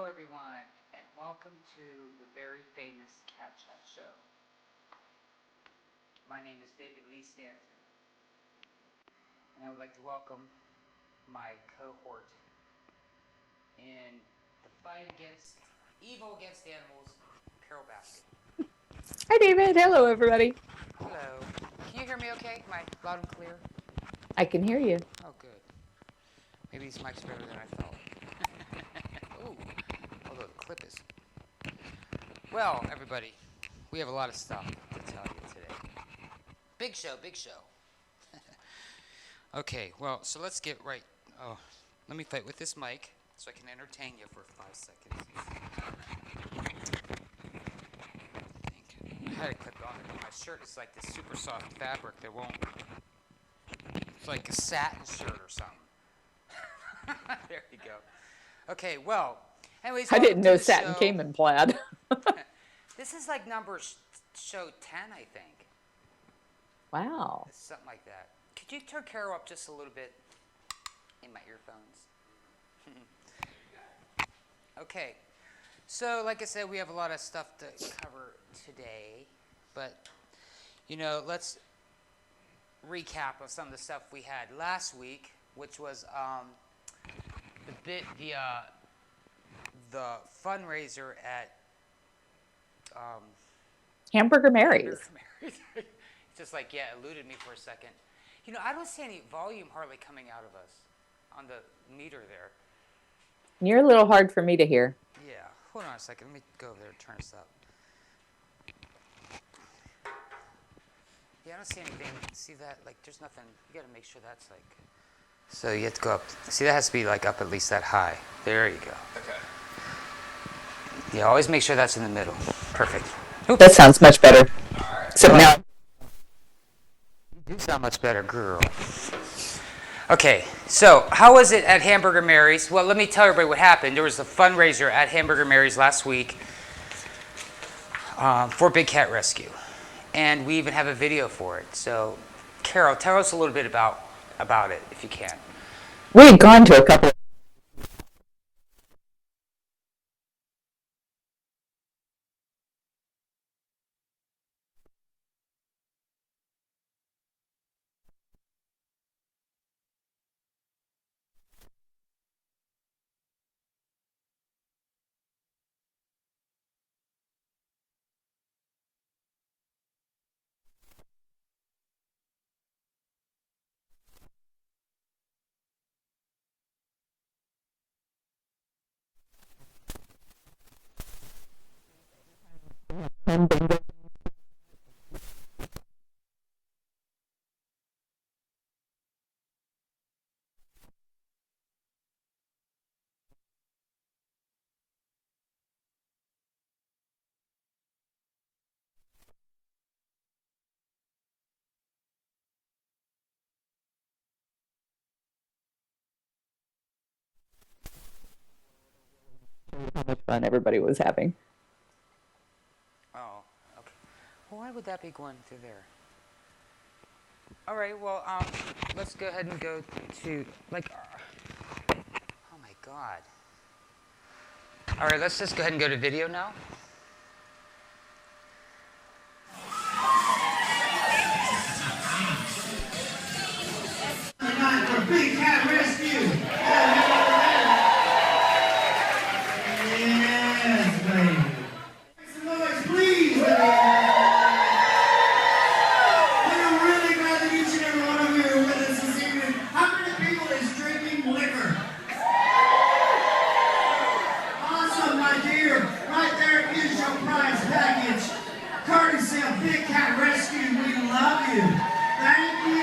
everyone, and welcome to the very famous Cat Chat Show. My name is David Lee Stanton, and I would like to welcome my cohort in the fight against evil against animals, Carole Baskin. Hi, David. Hello, everybody. Hello. Can you hear me okay? Am I loud and clear? I can hear you. Oh, good. Maybe these mics are better than I thought. Ooh, although the clip is. Well, everybody, we have a lot of stuff to tell you today. Big show, big show. Okay, well, so let's get right. Oh, let me fight with this mic so I can entertain you for 5 seconds. I had it clipped on it. My shirt is like this super soft fabric that won't. It's like a satin shirt or something. There you go. Okay, well, anyways. I didn't know satin came in plaid. This is like number show 10, I think. Wow. It's something like that. Could you turn Carole up just a little bit in my earphones? Okay. So, like I said, we have a lot of stuff to cover today. But, let's recap of some of the stuff we had last week, which was the fundraiser at Hamburger Mary's. Just like, eluded me for a second. I don't see any volume hardly coming out of us on the meter there. You're a little hard for me to hear. Yeah. Hold on a second. Let me go over there and turn this up. Yeah, I don't see anything. See that? Like, there's nothing. You got to make sure that's like. So you have to go up. See, that has to be like up at least that high. There you go. Okay. Yeah, always make sure that's in the middle. Perfect. Oops. That sounds much better. Right. So now. You do sound much better, girl. Okay, so how was it at Hamburger Mary's? Well, let me tell everybody what happened. There was a fundraiser at Hamburger Mary's last week for Big Cat Rescue. And we even have a video for it. So, Carole, tell us a little bit about it, if you can. We had gone to a couple. How much fun everybody was having. Oh, okay. Well, why would that be going through there? All right, well, let's go ahead and go to, oh my God. All right, let's just go ahead and go to video now. Tonight for Big Cat Rescue. Yes, baby. Make some noise, please. We're really glad that each and every one of you are with us this evening. How many people is drinking liquor? Awesome, my dear. Right there is your prize package. Courtesy of Big Cat Rescue. We love you. Thank you.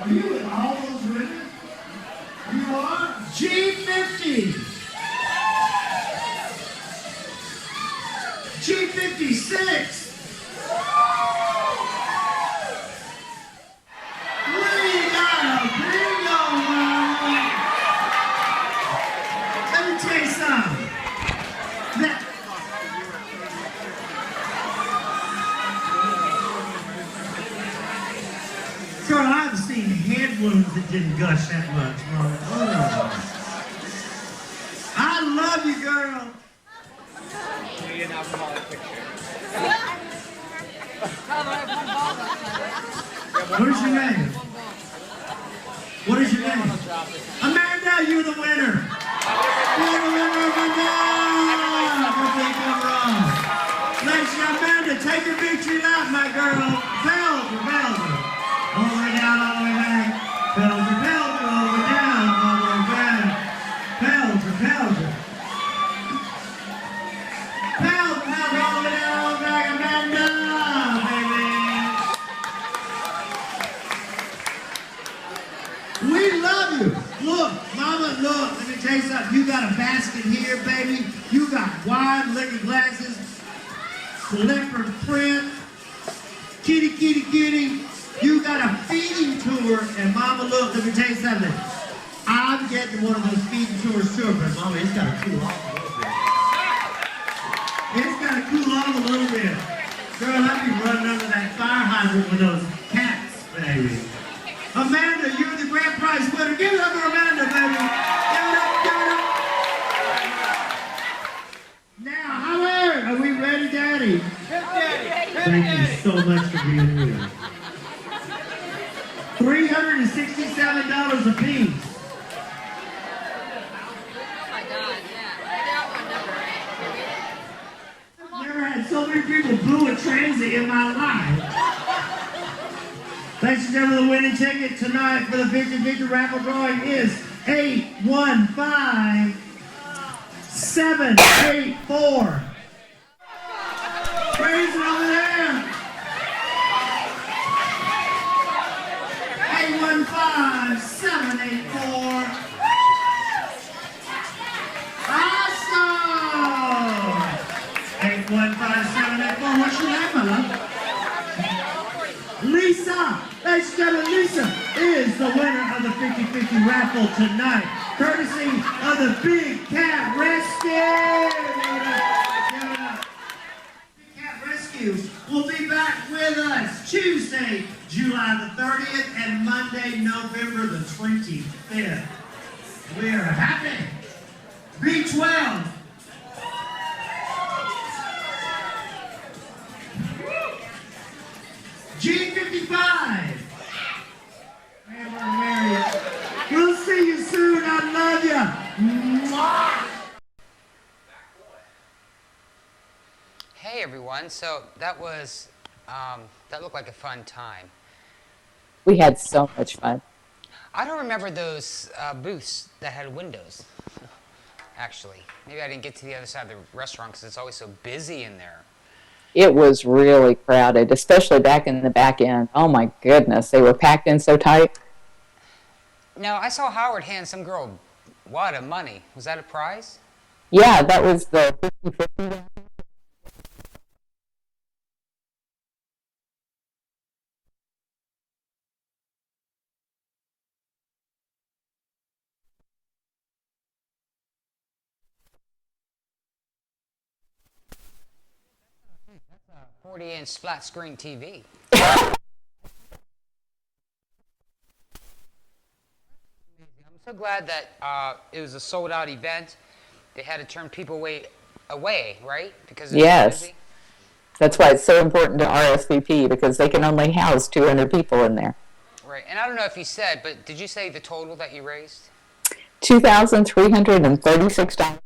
Are you in all those ribbons? You are G50. G56. We got a big old one. Let me tell you something. Carole, I have to seen head wounds that didn't gush that much, Mama. Oh. I love you, girl. What is your name? What is your name? Amanda, you're the winner. You're the winner of the night. Ladies and Amanda, take your victory lap, my girl. Pelger. All the way down, all the way back. Pelger, all the way down, all the way back. Pelger. All the way down, all the way back. Amanda, baby. We love you. Look, Mama, look. Let me tell you something. You got a basket here, baby. You got wine, liquor glasses, leopard print, kitty. You got a feeding tour, and Mama, look, let me tell you something. I'm getting one of those feeding tours too, but Mama, it's got to cool off a little bit. It's got to cool off a little bit. Girl, I'd be running under that fire hydrant with those cats, baby. Amanda, you're the grand prize winner. Give it up for Amanda, baby. Give it up. Now, Howard, are we ready, Daddy? Thank you so much for being here. $367 a piece. Oh my God, yeah. I got one number. I've never had so many people boo a transit in my life. Ladies and gentlemen, the winning ticket tonight for the Victor raffle drawing is 815784. Raise it over there. 815784. Awesome. 815784. What's your name, my love? Lisa. Ladies and gentlemen, Lisa is the winner of the 50-50 raffle tonight, courtesy of the Big Cat Rescue. Big Cat Rescue will be back with us Tuesday, July the 30th, and Monday, November the 25th. We are happy. B12. G55. We'll see you soon. I love you. Mwah. Hey everyone, so that was, that looked like a fun time. We had so much fun. I don't remember those booths that had windows, actually. Maybe I didn't get to the other side of the restaurant because it's always so busy in there. It was really crowded, especially back in the back end. Oh my goodness, they were packed in so tight. Now, I saw Howard hand some girl a wad of money. Was that a prize? Yeah, that was the 50-50. That's a 40-inch flat screen TV. I'm so glad that it was a sold-out event. They had to turn people away, right? Because it's Yes. busy. That's why it's so important to RSVP, because they can only house 200 people in there. Right, and I don't know if you said, but did you say the total that you raised? $2,336.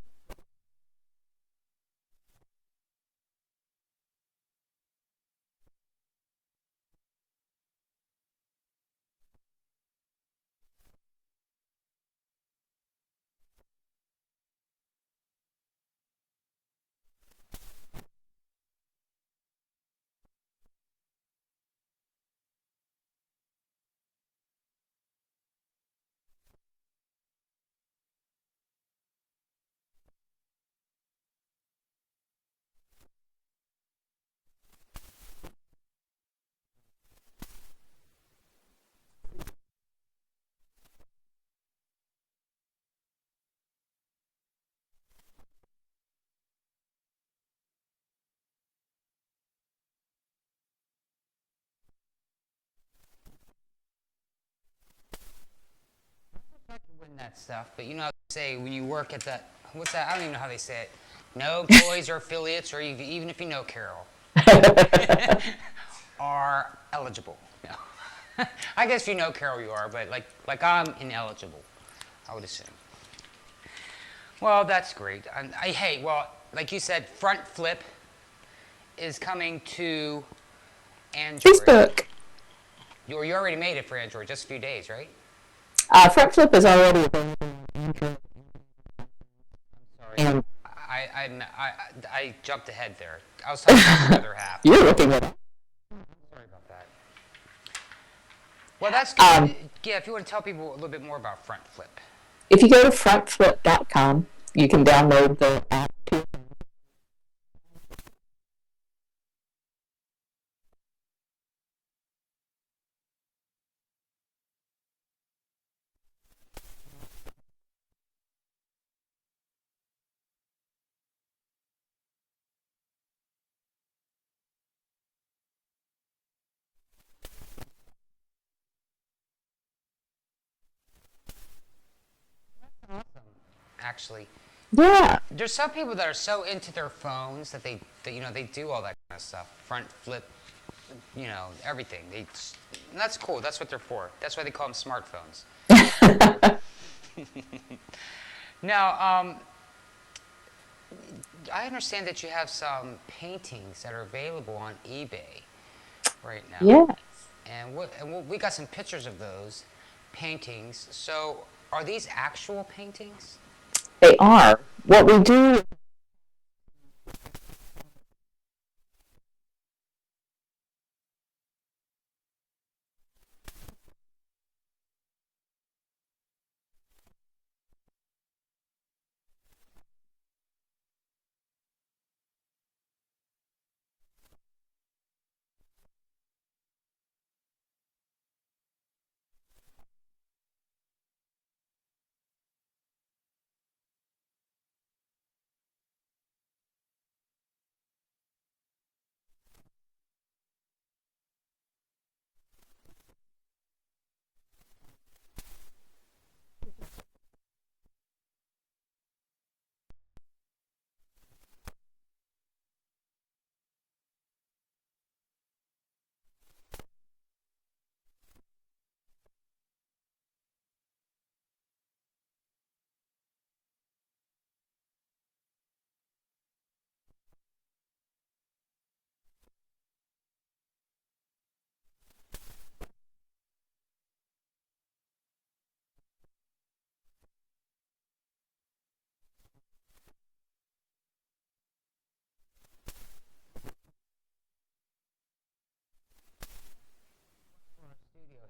that stuff, but you know, say when you work at that, what's that? I don't even know how they say it. No employees or affiliates, or even if you know Carol, are eligible. No. I guess if you know Carol, you are, but like I'm ineligible, I would assume. Well, that's great. Hey, well, like you said, front flip is coming to Android. Facebook. You already made it for Android, just a few days, right? Front flip is already available. Sorry. And I jumped ahead there. I was talking about the other half. you're looking at it. Sorry about that. Well, that's good. Yeah, if you want to tell people a little bit more about front flip. If you go to frontflip.com, you can download the app. Actually, Yeah. there's some people that are so into their phones that they do all that kind of stuff. Front flip, everything. And that's cool. That's what they're for. That's why they call them smartphones. Now, I understand that you have some paintings that are available on eBay right now. Yes. And we got some pictures of those paintings. So, are these actual paintings? They are. What we do.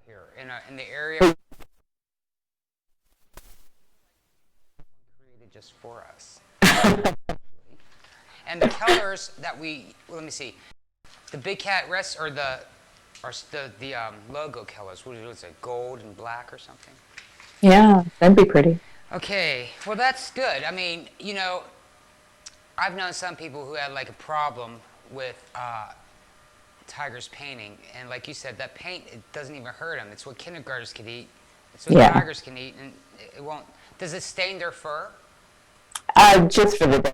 Here in the area created just for us. And the colors that let me see, the Big Cat rest or the logo colors. What is it? Gold and black or something? Yeah, that'd be pretty. Okay, well that's good. I mean, I've known some people who had like a problem with Tiger's painting, and like you said, that paint, it doesn't even hurt them. It's what kindergartners can eat. It's what tigers can eat, and it won't. Does it stain their fur? Just for the day.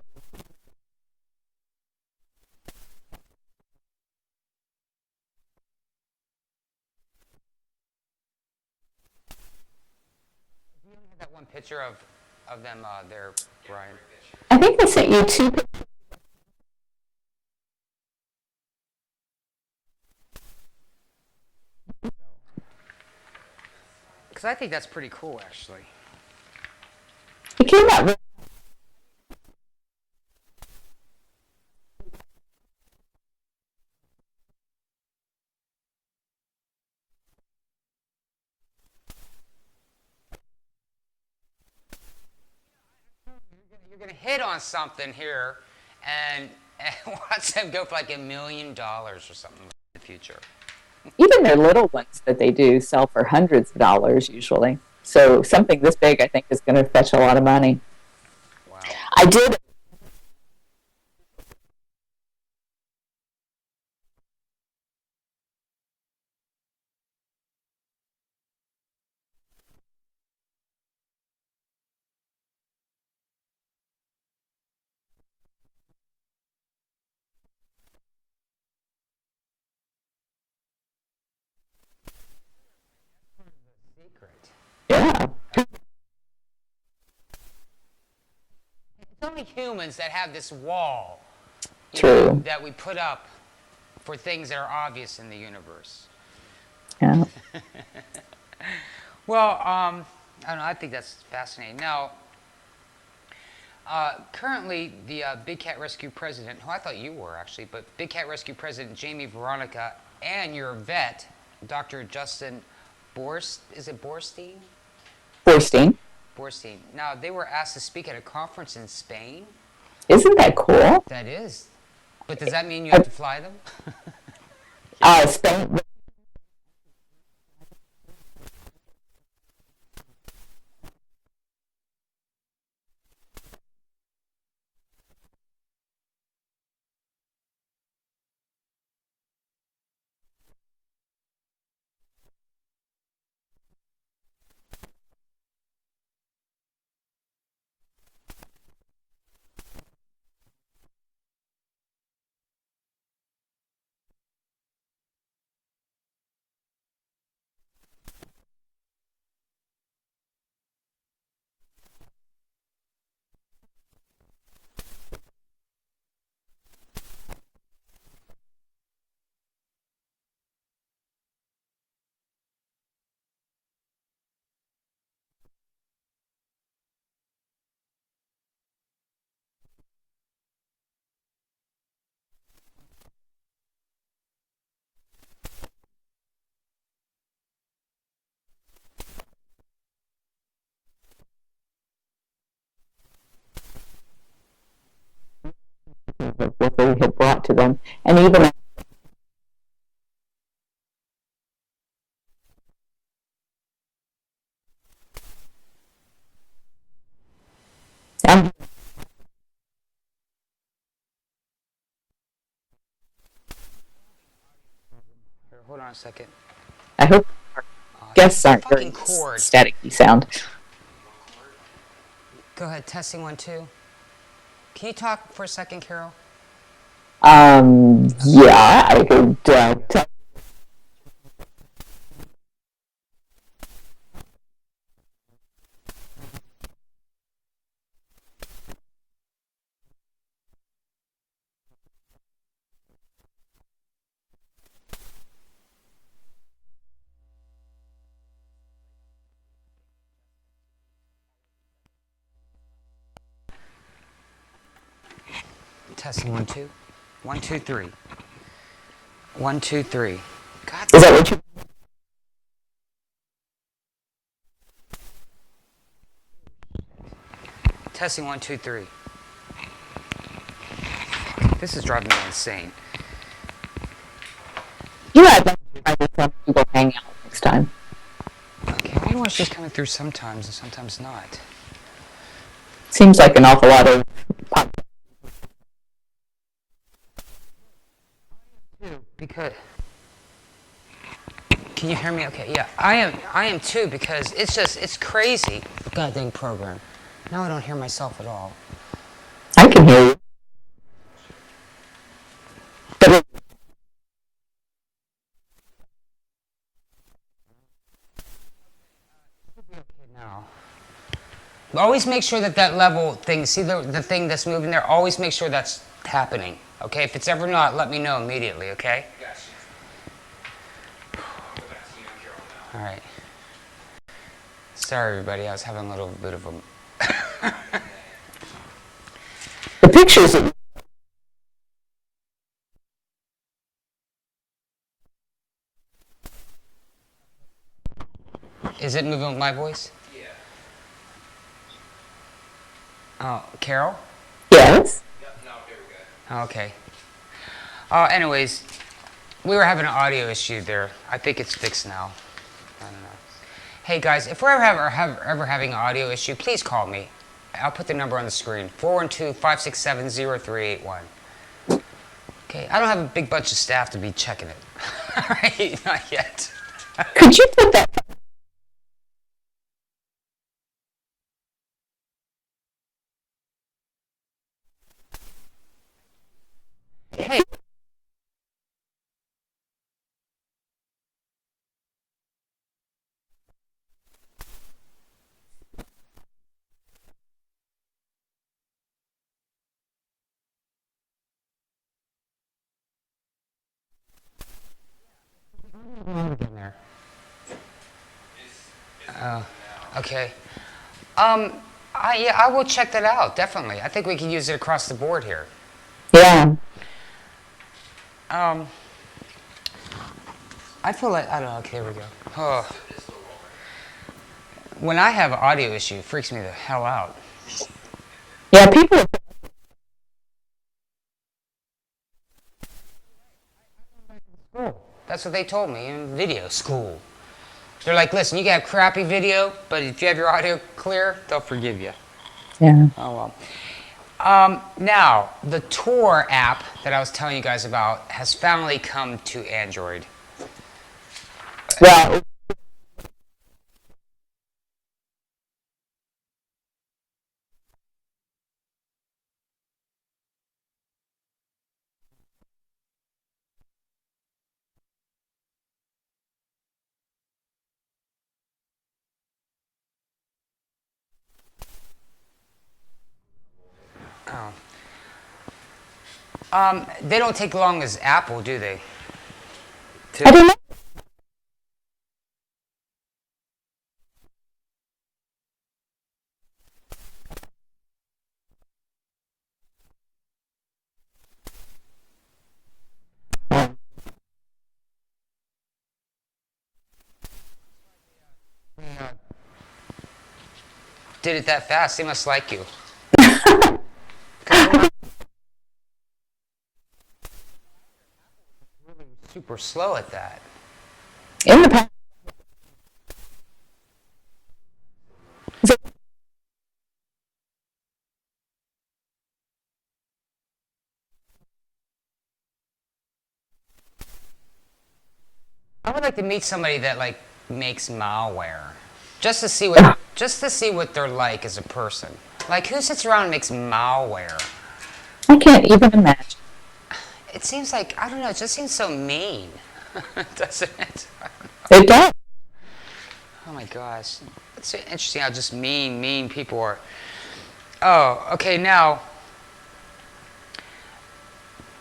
You only have that one picture of them there, Brian. I think I sent you two pictures. Because I think that's pretty cool, actually. It came out. You're gonna hit on something here, and watch them go for like $1 million or something in the future. Even their little ones that they do sell for hundreds of dollars usually. So something this big, I think, is going to fetch a lot of money. Wow. I did only humans that have this wall, True. that we put up for things that are obvious in the universe. Yeah. Well, I don't know. I think that's fascinating. Now, currently, the Big Cat Rescue President, who I thought you were actually, but Big Cat Rescue President Jamie Veronica and your vet, Dr. Justin is it Borstein? Borstein. Borstein. Now, they were asked to speak at a conference in Spain. Isn't that cool? That is. But does that mean you have to fly them? Spain. What they had brought to them, and even Here, hold on a second. I hope our guests aren't Fucking very cord. staticky sound. Go ahead, testing 1, 2. Can you talk for a second, Carole? Yeah, I could tell. Testing 1, 2. 1, 2, 3. 1, 2, 3. God. Is that what you? Testing 1, 2, 3. This is driving me insane. Yeah, I'd like to try this on Google Hangout next time. Okay, I wonder why she's coming through sometimes and sometimes not. Seems like an awful lot of. Because can you hear me? Okay, yeah, I am too, because it's crazy. Goddamn program. Now I don't hear myself at all. I can hear you. But Now, always make sure that level thing. See the thing that's moving there. Always make sure that's happening. Okay, if it's ever not, let me know immediately. Okay. All right. Sorry, everybody. I was having a little bit of a. the pictures of Is it moving with my voice? Yeah. Oh, Carole? yes. Yep, no, here we go. Okay. Anyways, we were having an audio issue there. I think it's fixed now. I don't know. Hey guys, if we're ever having an audio issue, please call me. I'll put the number on the screen. 412-567-0381. Okay, I don't have a big bunch of staff to be checking it. Alright, not yet. Could you put that? Hey. Okay. I will check that out, definitely. I think we can use it across the board here. Yeah. Um, I feel like, I don't know, okay, here we go. Oh. When I have an audio issue, it freaks me the hell out. Yeah, people. That's what they told me in video school. They're like, listen, you got crappy video, but if you have your audio clear, they'll forgive you. Yeah. Oh, well. Now, the Tour app that I was telling you guys about has finally come to Android. Well, Oh. They don't take long as Apple, do they? I don't know. Did it that fast? They must like you. Super slow at that. In the past. I would like to meet somebody that like makes malware, just to see what they're like as a person. Like who sits around and makes malware? I can't even imagine. It seems like I don't know. It just seems so mean, doesn't it? It does. Oh my gosh, it's so interesting how just mean people are. Oh, okay. Now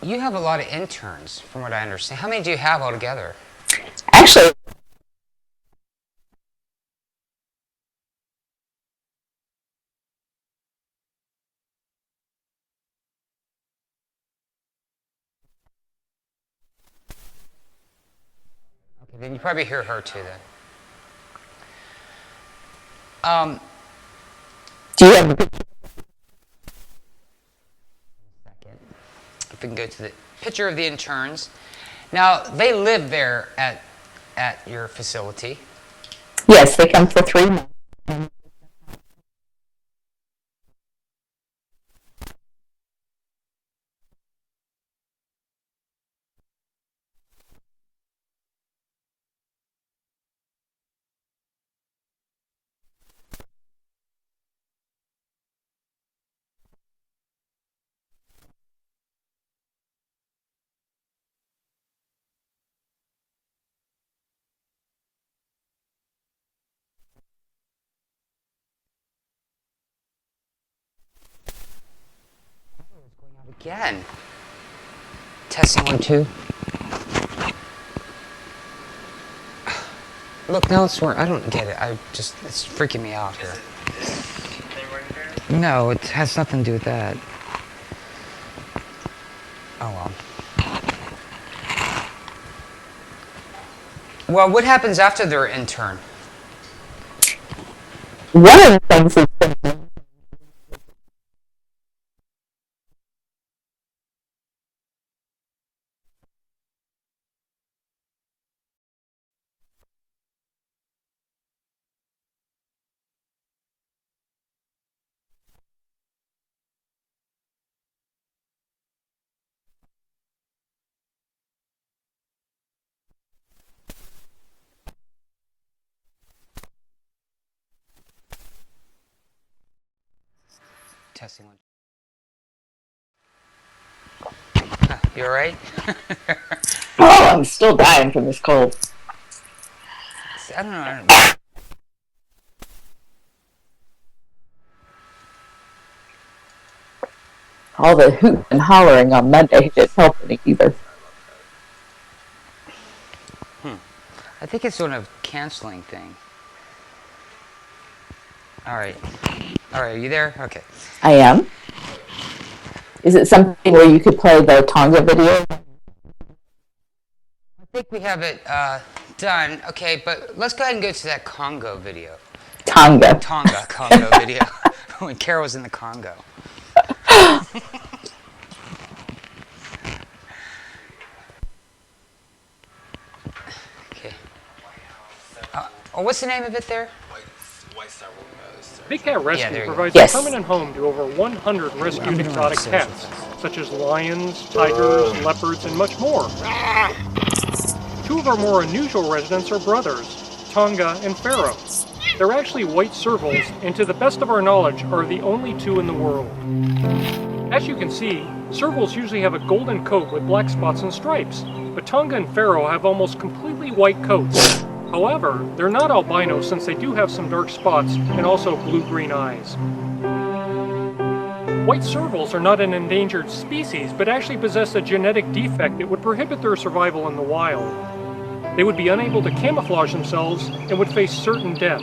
you have a lot of interns, from what I understand. How many do you have altogether? Actually, Okay, then you probably hear her too then. do you have a picture? Second. If we can go to the picture of the interns. Now, they live there at your facility. Yes, they come for 3 months. Again. Testing 1, 2. Look, now it's where I don't get it. It's freaking me out here. No, it has nothing to do with that. Oh well. Well, what happens after they're intern? One of the things that's been Testing 1. You alright? Oh, I'm still dying from this cold. I don't know. All the hoot and hollering on Monday didn't help any either. I think it's sort of canceling thing. All right. All right, are you there? Okay. I am. Is it something where you could play the Tonga video? I think we have it done. Okay, but let's go ahead and go to that Congo video. Congo video. When Carole was in the Congo. Okay. What's the name of it there? Big Cat Rescue there you go. provides Yes. a permanent home to over 100 rescued exotic cats, such as lions, tigers, leopards, and much more. Two of our more unusual residents are brothers, Tonga and Pharaoh. They're actually white servals, and to the best of our knowledge, are the only two in the world. As you can see, servals usually have a golden coat with black spots and stripes, but Tonga and Pharaoh have almost completely white coats. However, they're not albino since they do have some dark spots and also blue-green eyes. White servals are not an endangered species, but actually possess a genetic defect that would prohibit their survival in the wild. They would be unable to camouflage themselves and would face certain death,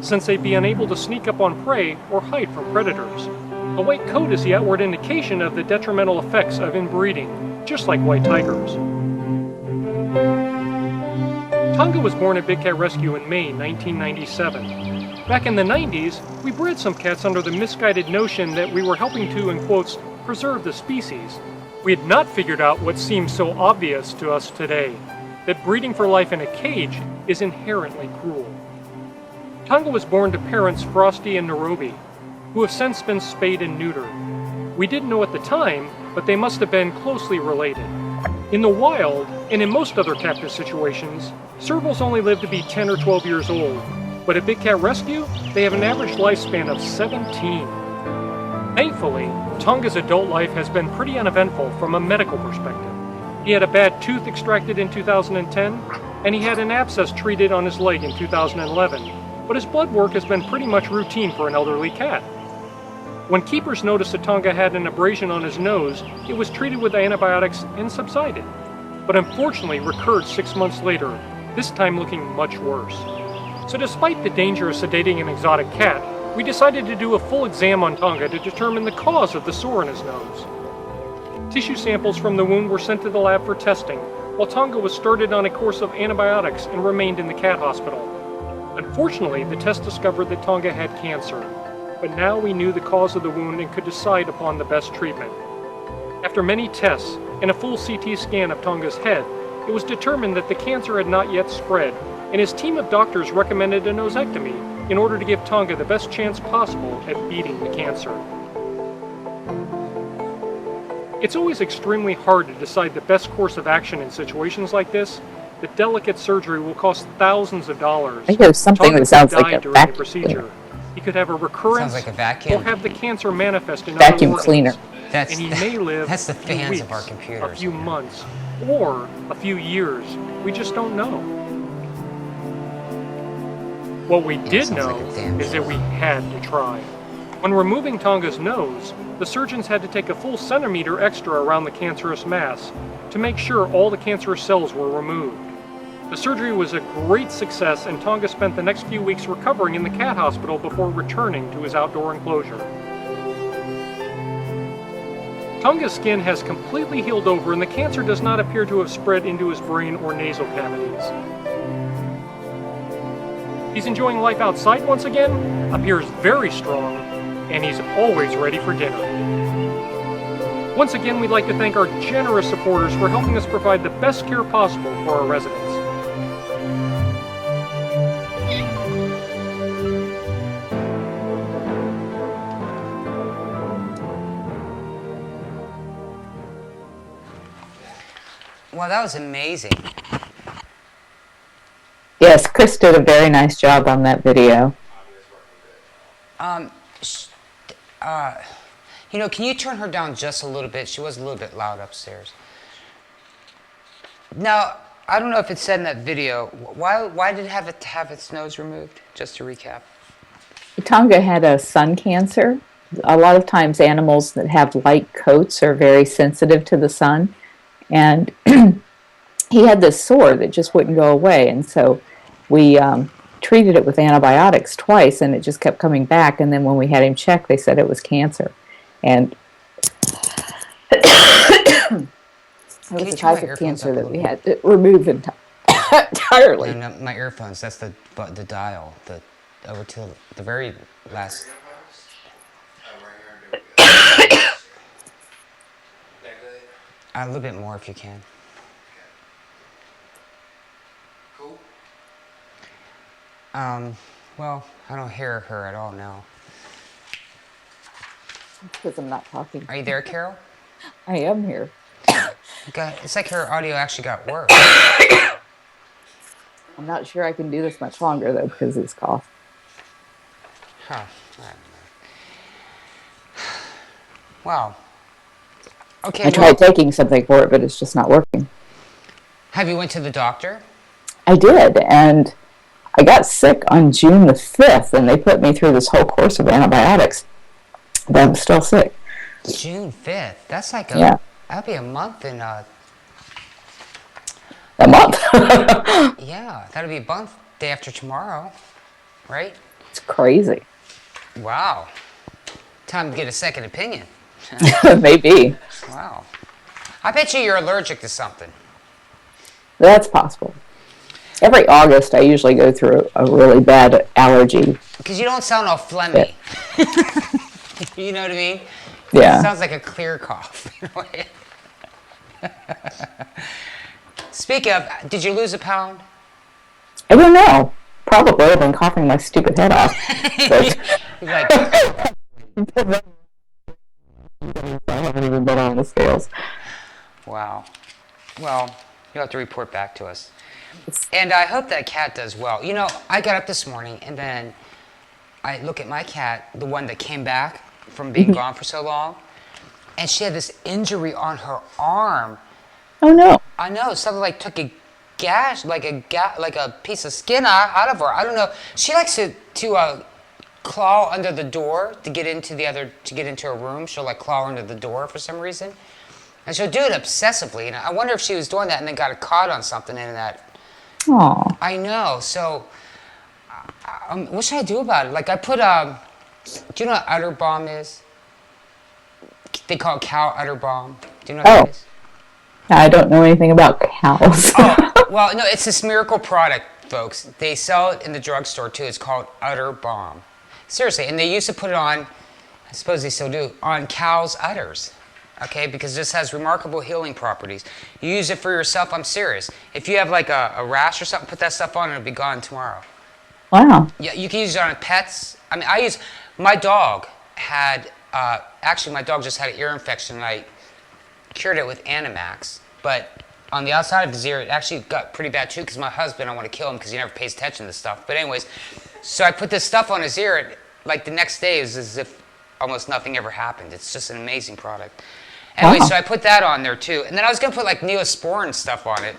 since they'd be unable to sneak up on prey or hide from predators. A white coat is the outward indication of the detrimental effects of inbreeding, just like white tigers. Tonga was born at Big Cat Rescue in May 1997. Back in the 90s, we bred some cats under the misguided notion that we were helping to, in quotes, preserve the species. We had not figured out what seems so obvious to us today, that breeding for life in a cage is inherently cruel. Tonga was born to parents Frosty and Nairobi, who have since been spayed and neutered. We didn't know at the time, but they must have been closely related. In the wild, and in most other captive situations, servals only live to be 10 or 12 years old, but at Big Cat Rescue, they have an average lifespan of 17. Thankfully, Tonga's adult life has been pretty uneventful from a medical perspective. He had a bad tooth extracted in 2010, and he had an abscess treated on his leg in 2011, but his blood work has been pretty much routine for an elderly cat. When keepers noticed that Tonga had an abrasion on his nose, it was treated with antibiotics and subsided, but unfortunately recurred 6 months later, this time looking much worse. So despite the danger of sedating an exotic cat, we decided to do a full exam on Tonga to determine the cause of the sore in his nose. Tissue samples from the wound were sent to the lab for testing, while Tonga was started on a course of antibiotics and remained in the cat hospital. Unfortunately, the test discovered that Tonga had cancer, but now we knew the cause of the wound and could decide upon the best treatment. After many tests and a full CT scan of Tonga's head, it was determined that the cancer had not yet spread, and his team of doctors recommended a nosectomy in order to give Tonga the best chance possible at beating the cancer. It's always extremely hard to decide the best course of action in situations like this. The delicate surgery will cost thousands of dollars. I hear something Tonga that sounds could like die a during the vacuum procedure. cleaner. He could have a recurrence Sounds like a vacuum. or have the cancer manifest in Vacuum other organs. cleaner. That's And he may live that's the a few fans weeks, of our a computers. few months, or a few years. We just don't know. What we did sounds know like a damn is that we had to try. When removing Tonga's nose, the surgeons had to take a full centimeter extra around the cancerous mass to make sure all the cancerous cells were removed. The surgery was a great success, and Tonga spent the next few weeks recovering in the cat hospital before returning to his outdoor enclosure. Tonga's skin has completely healed over, and the cancer does not appear to have spread into his brain or nasal cavities. He's enjoying life outside once again, appears very strong, and he's always ready for dinner. Once again, we'd like to thank our generous supporters for helping us provide the best care possible for our residents. Well, that was amazing. Yes, Chris did a very nice job on that video. Can you turn her down just a little bit? She was a little bit loud upstairs. Now, I don't know if it said in that video, why did it have its nose removed? Just to recap. Tonga had a sun cancer. A lot of times animals that have light coats are very sensitive to the sun. And he had this sore that just wouldn't go away. And so we treated it with antibiotics twice, and it just kept coming back. And then when we had him checked, they said it was cancer. And it was a type of cancer that we had to remove entirely. No, my earphones. That's the dial. Over to the very last. A little bit more if you can. Cool. Well, I don't hear her at all now. Because I'm not talking. Are you there, Carole? I am here. Okay. It's like her audio actually got worse. I'm not sure I can do this much longer, though, because of this cough. Huh. I don't know. Wow. Okay. I tried taking something for it, but it's just not working. Have you went to the doctor? I did, and I got sick on June the 5th, and they put me through this whole course of antibiotics. But I'm still sick. June 5th. That's like that'd be a month in A month? yeah, that'd be a month day after tomorrow, right? It's crazy. Wow. Time to get a second opinion. Maybe. Wow. I bet you're allergic to something. That's possible. Every August, I usually go through a really bad allergy. Because you don't sound all phlegmy. You know what I mean? Yeah. It sounds like a clear cough. Speak of, did you lose a pound? I don't know. Probably. I've been coughing my stupid head off. But Like, I haven't even been on the scales. wow. Well, you'll have to report back to us. And I hope that cat does well. You know, I got up this morning and then I look at my cat, the one that came back from being gone for so long, and she had this injury on her arm. Oh, no. I know, something like took a gash, like a piece of skin out of her. I don't know. She likes to claw under the door to get into her room. She'll like claw under the door for some reason, and she'll do it obsessively. And I wonder if she was doing that and then got caught on something in that. Aw. I know. So, what should I do about it? Like I put do you know what udder balm is? They call it cow udder balm. Do you know what that is? I don't know anything about cows. Oh, well, no, it's this miracle product, folks. They sell it in the drugstore too. It's called udder balm. Seriously, and they used to put it on, I suppose they still do, on cows' udders. Okay, because this has remarkable healing properties. You use it for yourself, I'm serious. If you have like a rash or something, put that stuff on and it'll be gone tomorrow. Wow. Yeah, you can use it on pets. I mean, my dog had, actually my dog just had an ear infection and I cured it with Animax, but on the outside of his ear, it actually got pretty bad too because my husband, I want to kill him because he never pays attention to this stuff. But anyways, so I put this stuff on his ear, and like the next day, it was as if almost nothing ever happened. It's just an amazing product. Anyway, Wow. so I put that on there too. And then I was going to put like Neosporin stuff on it.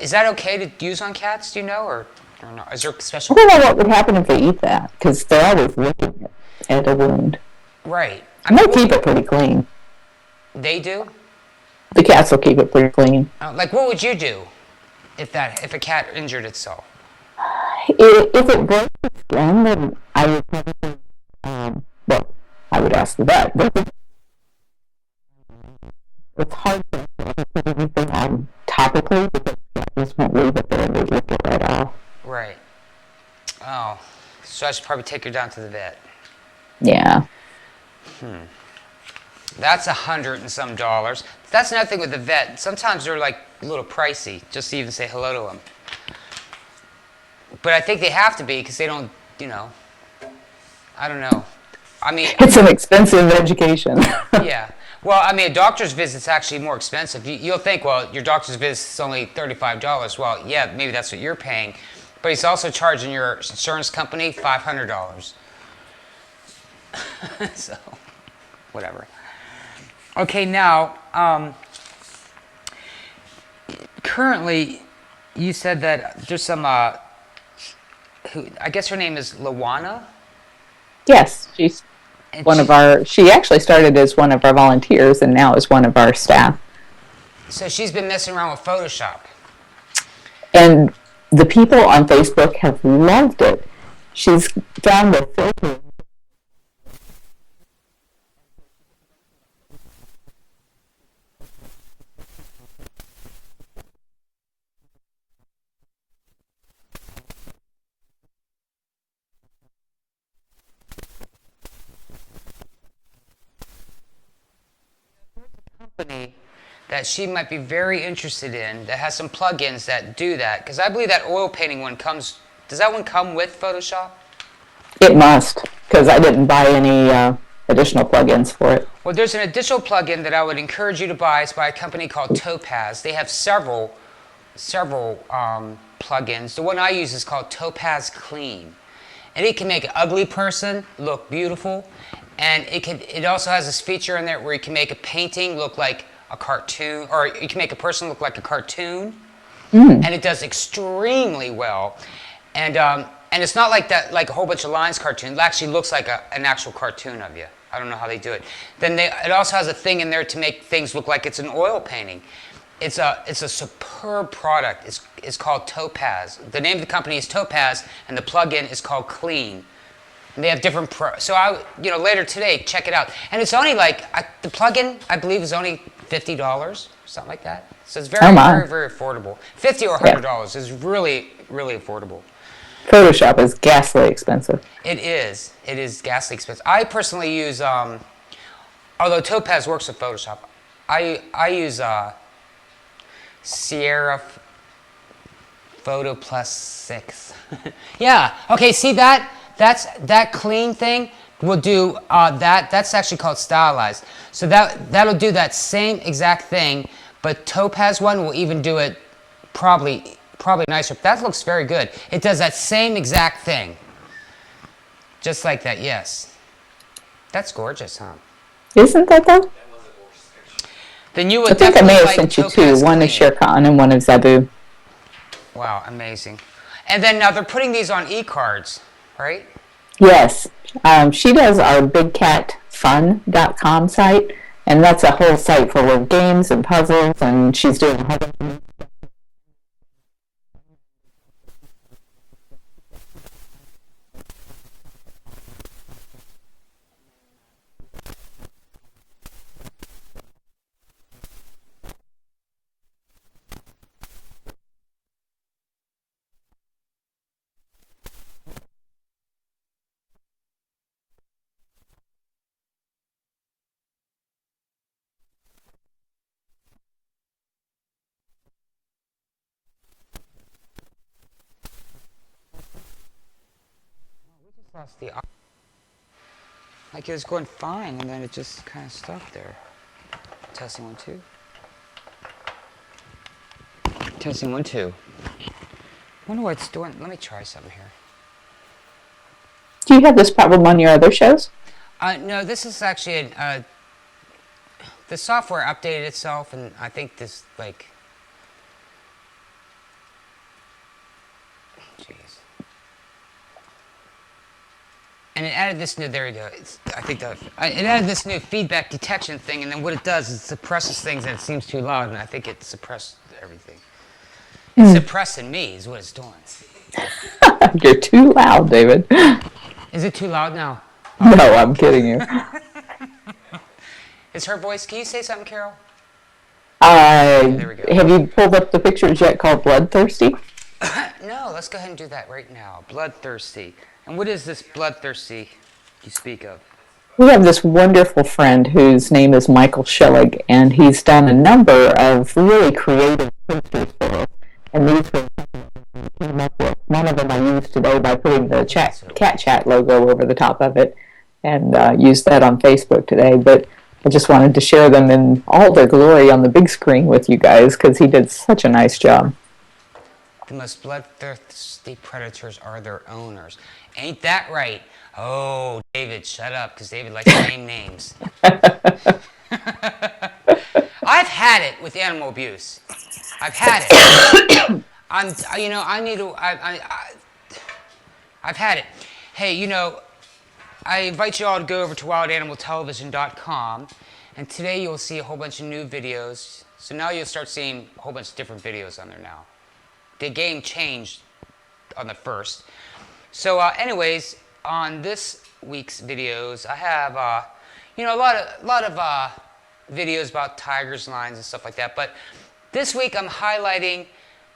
Is that okay to use on cats, do you know, or not? Is there a I special... don't know what would happen if they eat that, because they're always looking at a wound. Right. And they keep it pretty clean. They do? The cats will keep it pretty clean. Like, what would you do if a cat injured itself? If it broke the skin, then I would probably, well, I would ask the vet. But it's hard to put everything on topically because cats just won't leave it there and they rip it right off. Right. Oh, so I should probably take her down to the vet. Yeah. That's $100 and some. That's another thing with the vet. Sometimes they're like a little pricey just to even say hello to them. But I think they have to be because they don't, you know, I don't know. I mean, It's an expensive education. yeah. Well, I mean, a doctor's visit's actually more expensive. You'll think, well, your doctor's visit's only $35. Well, yeah, maybe that's what you're paying. But he's also charging your insurance company $500. So, whatever. Okay, now, currently, you said that there's some, I guess her name is Lawana? Yes, she's And one of our, she actually started as one of our volunteers and now is one of our staff. So she's been messing around with Photoshop. And the people on Facebook have loved it. She's found the filter. Company that she might be very interested in that has some plugins that do that, because I believe that oil painting one comes. Does that one come with Photoshop? It must, because I didn't buy any additional plugins for it. Well, there's an additional plugin that I would encourage you to buy. It's by a company called Topaz. They have several plugins. The one I use is called Topaz Clean, and it can make an ugly person look beautiful, and it also has this feature in there where you can make a painting look like a cartoon, or you can make a person look like a cartoon, and it does extremely well. And it's not like that, like a whole bunch of lines cartoon. It actually looks like an actual cartoon of you. I don't know how they do it. Then it also has a thing in there to make things look like it's an oil painting. It's a superb product. It's called Topaz. The name of the company is Topaz, and the plugin is called Clean. And they have different so later today, check it out. And it's only like the plugin, I believe, is only $50, something like that. So it's very, very, very affordable. $50 or $100 is really, really affordable. Photoshop is ghastly expensive. It is. It is ghastly expensive. I personally use, although Topaz works with Photoshop, I use Sierra Photo Plus 6. Yeah. Okay. See that? That clean thing will do that. That's actually called stylized. So that'll do that same exact thing, but Topaz one will even do it probably nicer. That looks very good. It does that same exact thing. Just like that, yes. That's gorgeous, huh? Isn't that though? Then you would I think I may have like sent you Topaz two. One is Clean. Shere Khan and one is Zabu. Wow, amazing. And then now they're putting these on e-cards, right? Yes. She does our bigcatfun.com site, and that's a whole site full of games and puzzles, and she's doing a whole bunch of Lost the like it was going fine, and then it just kind of stopped there. Testing 1 2. Testing 1 2. Wonder what it's doing. Let me try something here. Do you have this problem on your other shows? No, this is actually the software updated itself, and I think this like. Jeez. And it added this new. There we go. It added this new feedback detection thing, and then what it does is it suppresses things, and it seems too loud, and I think it suppressed everything. It's suppressing me, is what it's doing. You're too loud, David. Is it too loud now? No, I'm kidding you. Is her voice? Can you say something, Carole? There we go. Have you pulled up the pictures yet called Bloodthirsty? No, let's go ahead and do that right now. Bloodthirsty. And what is this bloodthirsty you speak of? We have this wonderful friend whose name is Michael Schillig, and he's done a number of really creative posters for us. And these were came up with. One of them I used today by putting the Cat Chat logo over the top of it, and used that on Facebook today. But I just wanted to share them in all their glory on the big screen with you guys because he did such a nice job. The most bloodthirsty predators are their owners. Ain't that right? Oh, David, shut up, because David likes to name names. I've had it with animal abuse. I've had it. I've had it. Hey, I invite you all to go over to wildanimaltelevision.com, and today you'll see a whole bunch of new videos. So now you'll start seeing a whole bunch of different videos on there now. the game changed on the 1st. So anyways, on this week's videos, I have a lot of videos about tigers, lions, and stuff like that. But this week I'm highlighting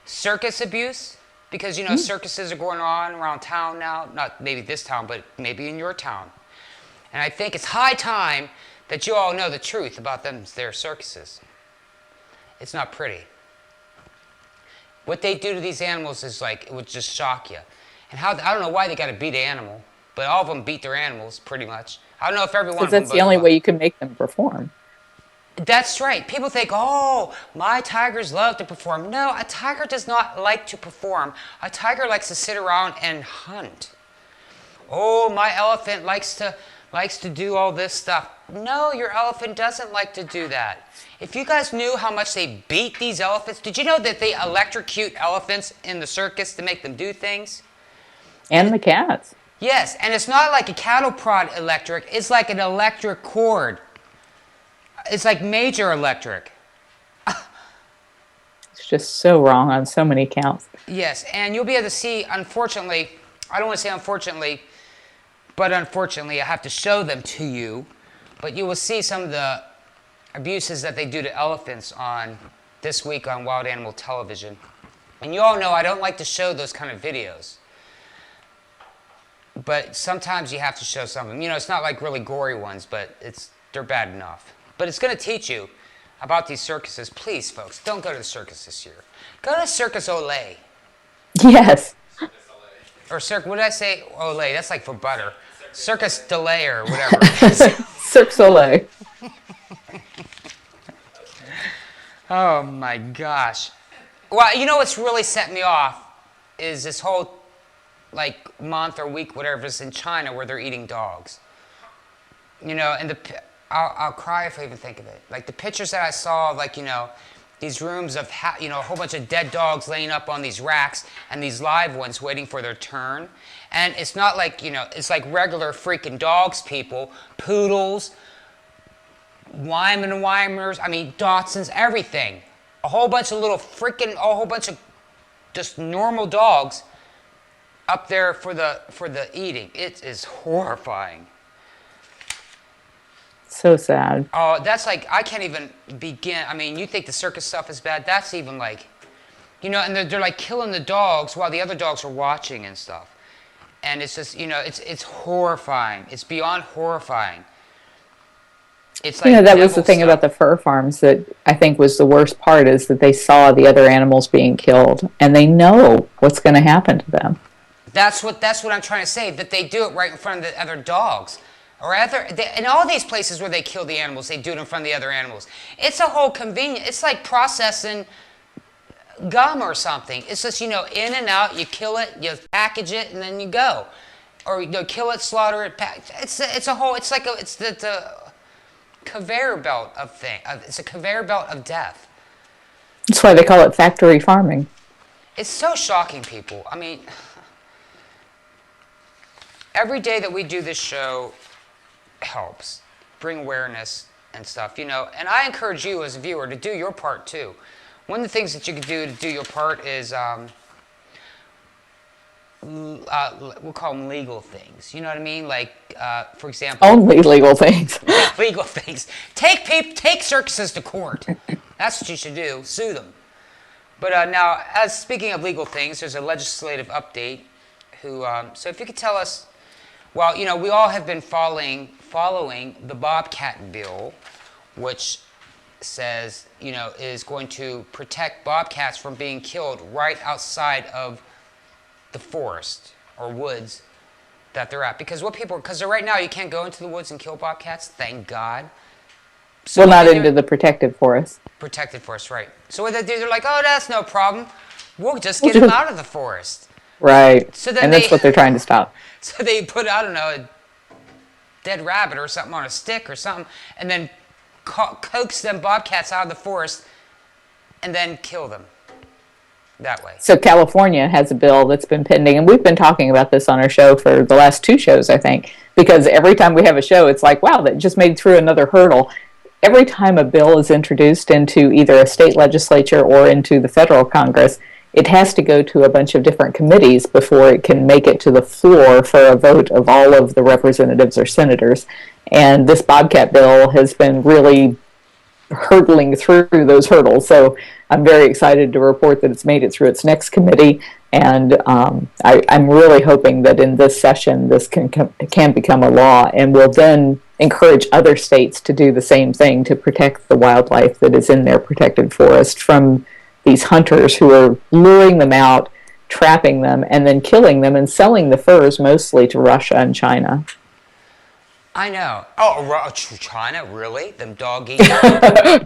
circus abuse because circuses are going on around town now. Not maybe this town, but maybe in your town. And I think it's high time that you all know the truth about their circuses. It's not pretty. What they do to these animals is like, it would just shock you. And I don't know why they got to beat an animal, but all of them beat their animals pretty much. I don't know if everyone. Because that's the only way you can make them perform. That's right. People think, oh, my tigers love to perform. No, a tiger does not like to perform. A tiger likes to sit around and hunt. Oh, my elephant likes to do all this stuff. No, your elephant doesn't like to do that. If you guys knew how much they beat these elephants, did you know that they electrocute elephants in the circus to make them do things? And the cats. Yes, and it's not like a cattle prod electric. It's like an electric cord. It's like major electric. It's just so wrong on so many counts. Yes, and you'll be able to see, unfortunately, I don't want to say unfortunately, but unfortunately I have to show them to you, but you will see some of the abuses that they do to elephants on this week on Wild Animal Television. And you all know I don't like to show those kind of videos. But sometimes you have to show some of them. It's not like really gory ones, but they're bad enough. But it's going to teach you about these circuses. Please, folks, don't go to the circus this year. Go to Circus Olay. Yes. Or what did I say? Olay, that's like for butter. Circus Delay or whatever. Cirque Soleil. Oh my gosh. Well, you know what's really set me off is this whole month or week, whatever it is in China where they're eating dogs. And I'll cry if I even think of it. Like the pictures that I saw, these rooms of, a whole bunch of dead dogs laying up on these racks and these live ones waiting for their turn. And it's not like, it's like regular freaking dogs, people, poodles, Weimers, Dachshunds, everything. A whole bunch of just normal dogs up there for the eating. It is horrifying. So sad. Oh, that's like, I can't even begin. You think the circus stuff is bad. That's even like, and they're like killing the dogs while the other dogs are watching and stuff. And it's just, it's horrifying. It's beyond horrifying. It's like that was the thing about the fur farms that I think was the worst part, is that they saw the other animals being killed and they know what's going to happen to them. That's what I'm trying to say, that they do it right in front of the other dogs. In all these places where they kill the animals, they do it in front of the other animals. It's a whole convenience. It's like processing gum or something. It's just, in and out, you kill it, you package it, and then you go. Or kill it, slaughter it, it's the conveyor belt of it's a conveyor belt of death. That's why they call it factory farming. It's so shocking, people. Every day that we do this show helps bring awareness and stuff, and I encourage you as a viewer to do your part too. One of the things that you can do to do your part is we'll call them legal things. You know what I mean? Like, for example, only legal things. Legal things. Take circuses to court. That's what you should do. Sue them. But now, as speaking of legal things, there's a legislative update. So if you could tell us. Well, we all have been following the Bobcat bill, which says, is going to protect bobcats from being killed right outside of the forest or woods that they're at. Because right now you can't go into the woods and kill bobcats, thank God. So not into the protected forest. Protected forest, right. So what they do, they're like, oh, that's no problem. We'll just get them out of the forest. Right, so and that's what they're trying to stop. So they put, I don't know, a dead rabbit or something on a stick or something, and then coax them bobcats out of the forest and then kill them that way. So California has a bill that's been pending, and we've been talking about this on our show for the last 2 shows, I think, because every time we have a show, it's like, wow, that just made it through another hurdle. Every time a bill is introduced into either a state legislature or into the federal Congress, it has to go to a bunch of different committees before it can make it to the floor for a vote of all of the representatives or senators. And this Bobcat bill has been really hurdling through those hurdles. So I'm very excited to report that it's made it through its next committee. And I'm really hoping that in this session, this can become a law and will then encourage other states to do the same thing to protect the wildlife that is in their protected forest from these hunters who are luring them out, trapping them, and then killing them and selling the furs mostly to Russia and China. I know. Oh, China, really? Them dog eat.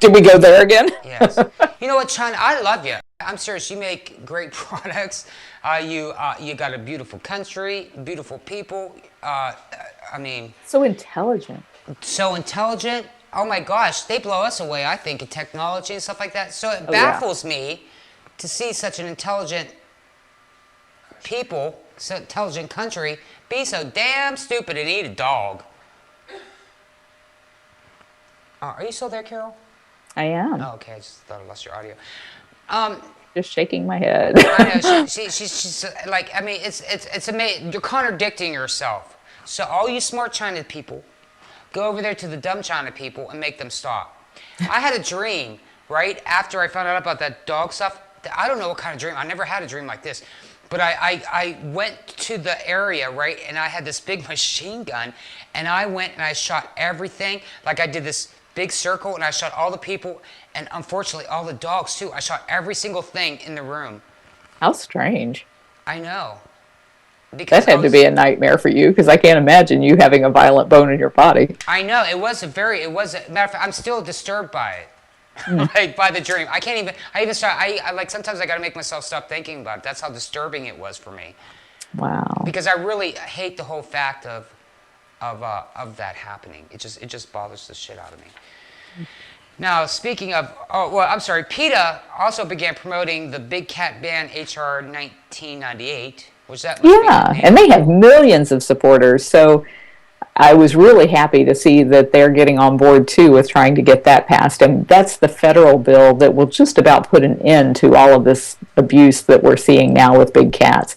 Did we go there again? Yes. You know what, China? I love you. I'm serious. You make great products. You got a beautiful country, beautiful people. I mean. So intelligent. So intelligent. Oh my gosh, they blow us away. I think in technology and stuff like that. So it baffles me to see such an intelligent people, so intelligent country, be so damn stupid and eat a dog. Are you still there, Carole? I am. Oh, okay. I just thought I lost your audio. Just shaking my head. I know. She's like, I mean, it's amazing. You're contradicting yourself. So all you smart China people, go over there to the dumb China people and make them stop. I had a dream, right, after I found out about that dog stuff. I don't know what kind of dream. I never had a dream like this. But I went to the area, right, and I had this big machine gun, and I went and I shot everything. Like I did this big circle, and I shot all the people, and unfortunately all the dogs too. I shot every single thing in the room. How strange. I know. Because that had to be a nightmare for you, because I can't imagine you having a violent bone in your body. I know. It was a matter of fact, I'm still disturbed by it. Like by the dream. Sometimes I got to make myself stop thinking about it. That's how disturbing it was for me. Wow. Because I really hate the whole fact of that happening. It just bothers the shit out of me. Now, speaking of, PETA also began promoting the Big Cat Ban HR 1998. And they have millions of supporters. So I was really happy to see that they're getting on board too with trying to get that passed. And that's the federal bill that will just about put an end to all of this abuse that we're seeing now with big cats.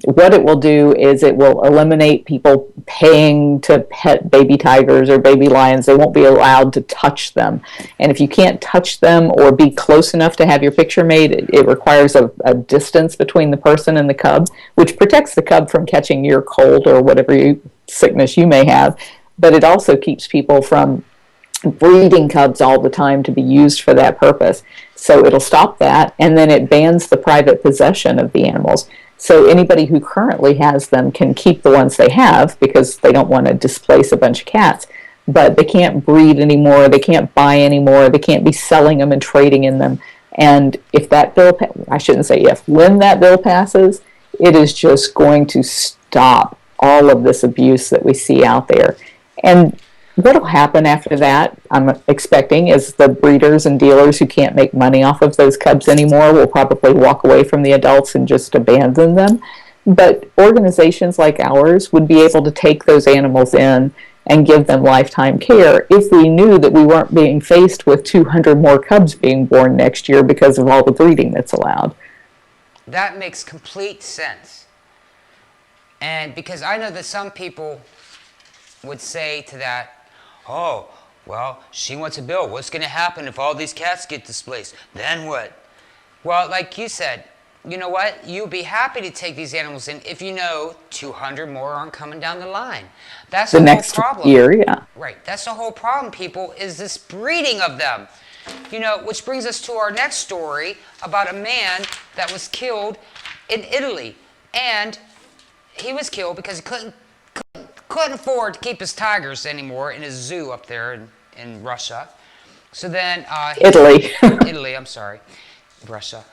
What it will do is it will eliminate people paying to pet baby tigers or baby lions. They won't be allowed to touch them. And if you can't touch them or be close enough to have your picture made, it requires a distance between the person and the cub, which protects the cub from catching your cold or whatever sickness you may have. But it also keeps people from breeding cubs all the time to be used for that purpose. So it'll stop that, and then it bans the private possession of the animals. So anybody who currently has them can keep the ones they have because they don't want to displace a bunch of cats. But they can't breed anymore, they can't buy anymore, they can't be selling them and trading in them. And if that bill, I shouldn't say if, when that bill passes, it is just going to stop all of this abuse that we see out there. And what will happen after that, I'm expecting, is the breeders and dealers who can't make money off of those cubs anymore will probably walk away from the adults and just abandon them. But organizations like ours would be able to take those animals in and give them lifetime care if we knew that we weren't being faced with 200 more cubs being born next year because of all the breeding that's allowed. That makes complete sense. And because I know that some people would say to that, oh, well, she wants a bill. What's going to happen if all these cats get displaced? Then what? Well, like you said, you know what? You'll be happy to take these animals in if you know 200 more aren't coming down the line. That's the next whole problem. Year, yeah. Right. That's the whole problem, people, is this breeding of them. You know, which brings us to our next story about a man that was killed in Italy. And he was killed because he couldn't afford to keep his tigers anymore in his zoo up there in Russia. So then Italy, I'm sorry. Russia.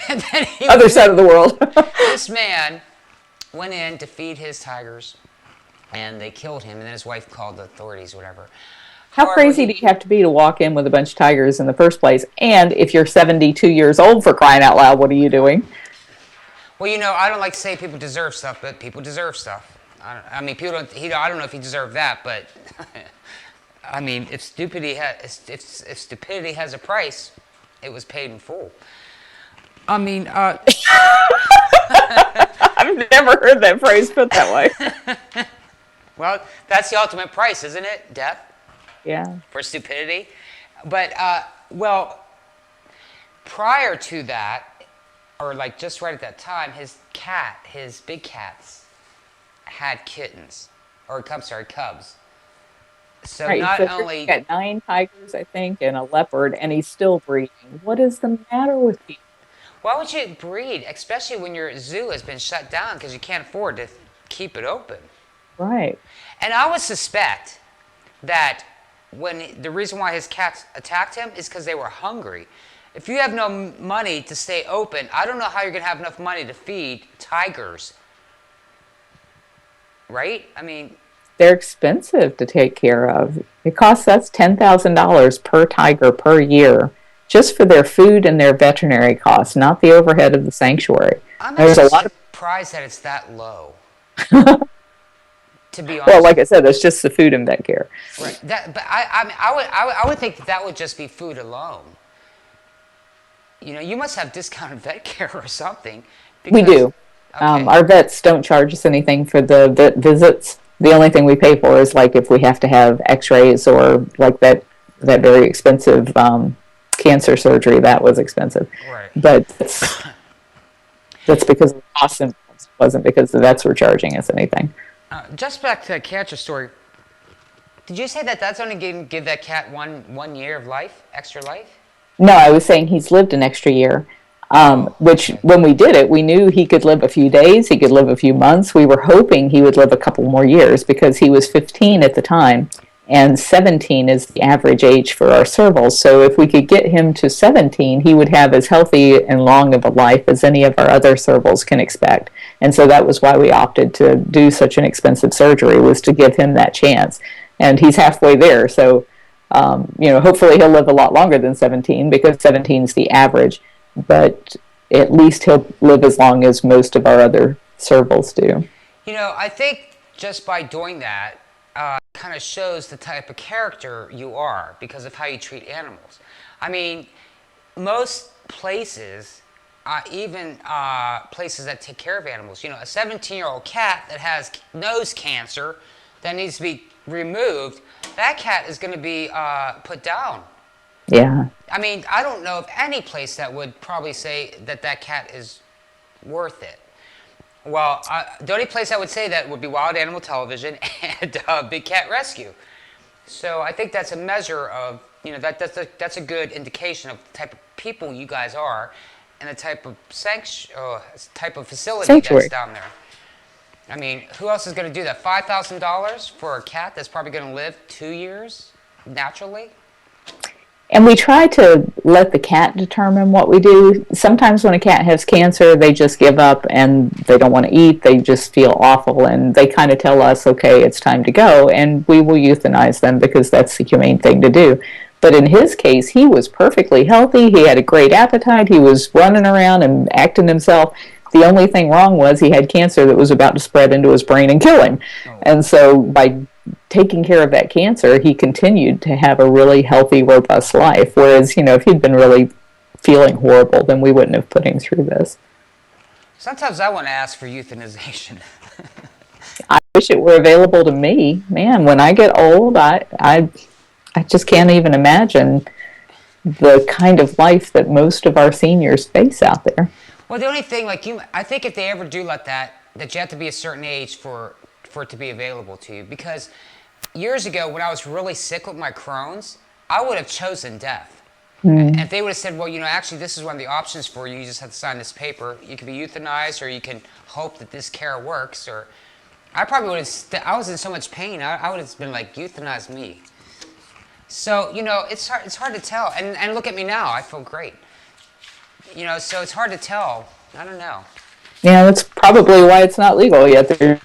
And then other side of the world. This man went in to feed his tigers, and they killed him, and then his wife called the authorities, whatever. How crazy do you have to be to walk in with a bunch of tigers in the first place? And if you're 72 years old, for crying out loud, what are you doing? Well, you know, I don't like to say people deserve stuff, but people deserve stuff. I mean, people don't. I don't know if he deserved that, but I mean, if stupidity has a price, it was paid in full. I mean, I've never heard that phrase put that way. well, that's the ultimate price, isn't it? Death Yeah. for stupidity. But, well, prior to that, or like just right at that time, his big cats had kittens, or I'm sorry, cubs. So Right. not So only, he's got 9 tigers, I think, and a leopard, and he's still breeding. What is the matter with people? why would you breed, especially when your zoo has been shut down because you can't afford to keep it open? Right. And I would suspect that the reason why his cats attacked him is because they were hungry. If you have no money to stay open, I don't know how you're going to have enough money to feed tigers. Right? I mean, They're expensive to take care of. It costs us $10,000 per tiger per year just for their food and their veterinary costs, not the overhead of the sanctuary. I'm There's a actually lot of, surprised that it's that low, to be well, honest. like I said, it's just the food and vet care. Right. But I mean, I would think that would just be food alone. You must have discounted vet care or something. We do. Okay. Our vets don't charge us anything for the vet visits. The only thing we pay for is like if we have to have x-rays or like that very expensive cancer surgery. That was expensive. Right. But that's because of the cost involved. It wasn't because the vets were charging us anything. Just back to that cancer story. Did you say that that's only give that cat one year of life, extra life? No, I was saying he's lived an extra year, which when we did it, we knew he could live a few days, he could live a few months. We were hoping he would live a couple more years because he was 15 at the time, and 17 is the average age for our servals. So if we could get him to 17, he would have as healthy and long of a life as any of our other servals can expect. And so that was why we opted to do such an expensive surgery, was to give him that chance. And he's halfway there, so hopefully he'll live a lot longer than 17 because 17 is the average, but at least he'll live as long as most of our other servals do. I think just by doing that, kind of shows the type of character you are because of how you treat animals. I mean, most places, even places that take care of animals, a 17-year-old cat that has nose cancer that needs to be removed, that cat is going to be put down. Yeah. I mean, I don't know of any place that would probably say that cat is worth it. Well, the only place I would say that would be Wild Animal Television and Big Cat Rescue. So I think that's a measure of, that's a good indication of the type of people you guys are and the type of facility Sanctuary. that's down there. I mean, who else is going to do that? $5,000 for a cat that's probably going to live 2 years naturally? And we try to let the cat determine what we do. Sometimes when a cat has cancer, they just give up and they don't want to eat. They just feel awful and they kind of tell us, okay, it's time to go. And we will euthanize them because that's the humane thing to do. But in his case, he was perfectly healthy. He had a great appetite. He was running around and acting himself. The only thing wrong was he had cancer that was about to spread into his brain and kill him. Oh. And so by taking care of that cancer, he continued to have a really healthy, robust life. Whereas, if he'd been really feeling horrible, then we wouldn't have put him through this. Sometimes I want to ask for euthanization. I wish it were available to me. Man, when I get old, I just can't even imagine the kind of life that most of our seniors face out there. Well, the only thing, I think if they ever do let that you have to be a certain age for it to be available to you. Because years ago, when I was really sick with my Crohn's, I would have chosen death. And if they would have said, well, actually, this is one of the options for you. You just have to sign this paper. You can be euthanized, or you can hope that this care works. Or I probably would have. I was in so much pain. I would have been like, euthanize me. So it's hard to tell. And look at me now. I feel great. So it's hard to tell. I don't know. Yeah, that's probably why it's not legal yet. There's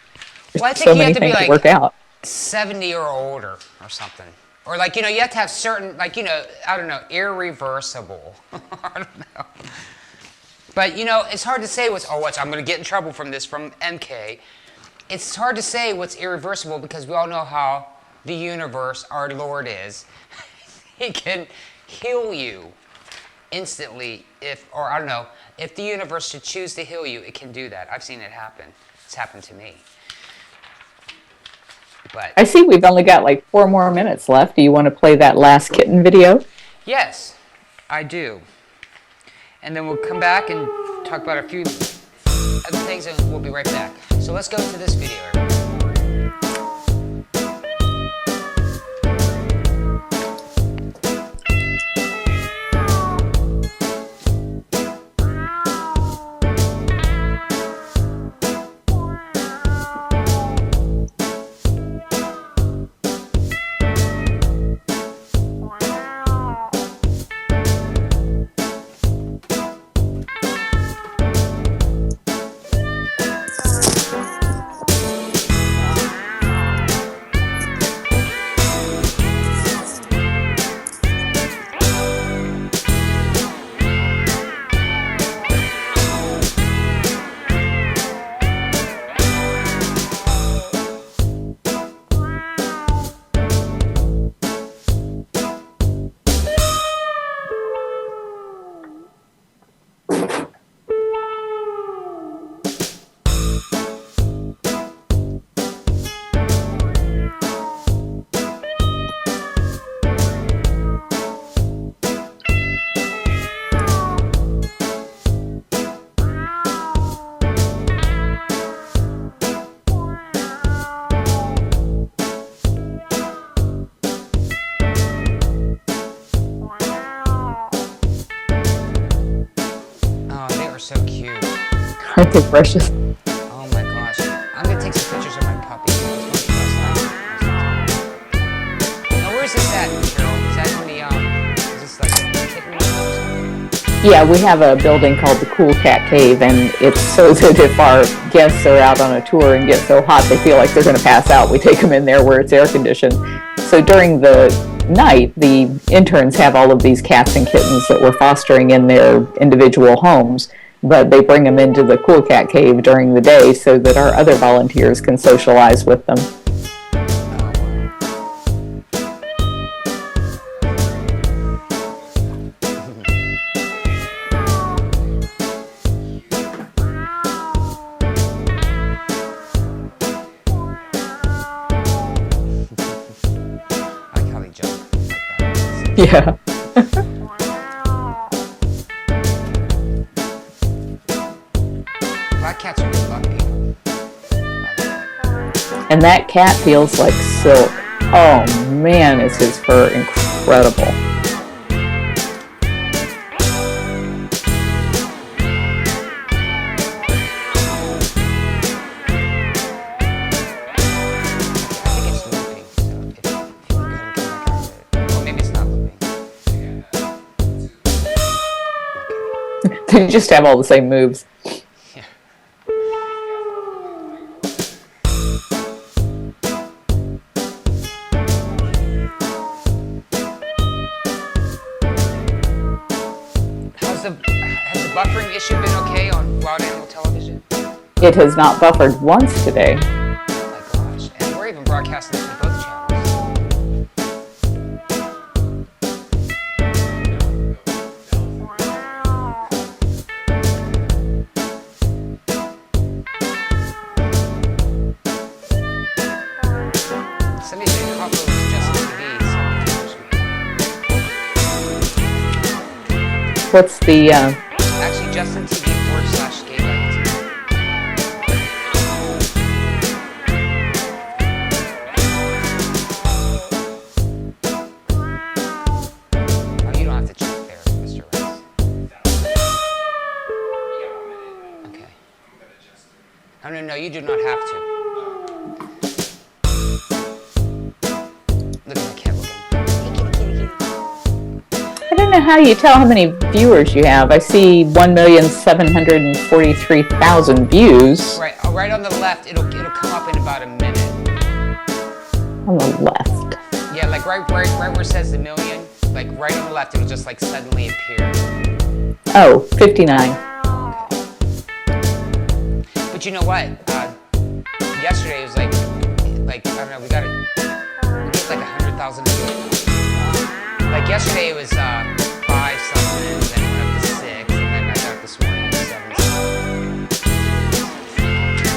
I think so you many have to be things to work out. 70 or older or something. Or you have to have certain, I don't know, irreversible. I don't know. But, it's hard to say I'm going to get in trouble from MK. It's hard to say what's irreversible because we all know how the universe, our Lord is. He can heal you instantly if the universe should choose to heal you, it can do that. I've seen it happen. It's happened to me. But I see we've only got like 4 more minutes left. Do you want to play that last kitten video? yes, I do. And then we'll come back and talk about a few other things, and we'll be right back. So let's go to this video. So cute. Aren't they precious? Oh my gosh. I'm gonna take some pictures of my puppy. Now where's this at, Carole? Is that in the is this like a kitten or something? Yeah, we have a building called the Cool Cat Cave, and it's so that if our guests are out on a tour and get so hot they feel like they're going to pass out, we take them in there where it's air conditioned. So during the night, the interns have all of these cats and kittens that we're fostering in their individual homes, but they bring them into the Cool Cat Cave during the day so that our other volunteers can socialize with them. I like how they jump like that. Yeah. Black cats are good luck people. And that cat feels like silk. Oh man, is his fur incredible. I think it's looping, so if you want to go ahead and come back out of it. Or maybe it's not looping. They just have all the same moves. Yeah. Has the buffering issue been okay on Wild Animal Television? It has not buffered once today. Oh my gosh. And we're even broadcasting through both channels. Somebody said Carole was just TV. What's the, Actually, Justin TV /Gay Life TV. Oh, you don't have to check there, Mr. Rice. Okay. Oh, no, you do not have to. Look at my cat looking. Hey, kitty, kitty, kitty. I don't know how you tell how many viewers you have. I see 1,743,000 views Right on the left, it'll come up in about a minute. on the left. Yeah, like right where it says the million, like right on the left, it'll just like suddenly appear. Oh, 59. But you know what? Yesterday it was like I don't know, we get like 100,000 views. Like yesterday it was 5 something, and then it went up to 6, and then I got up this morning.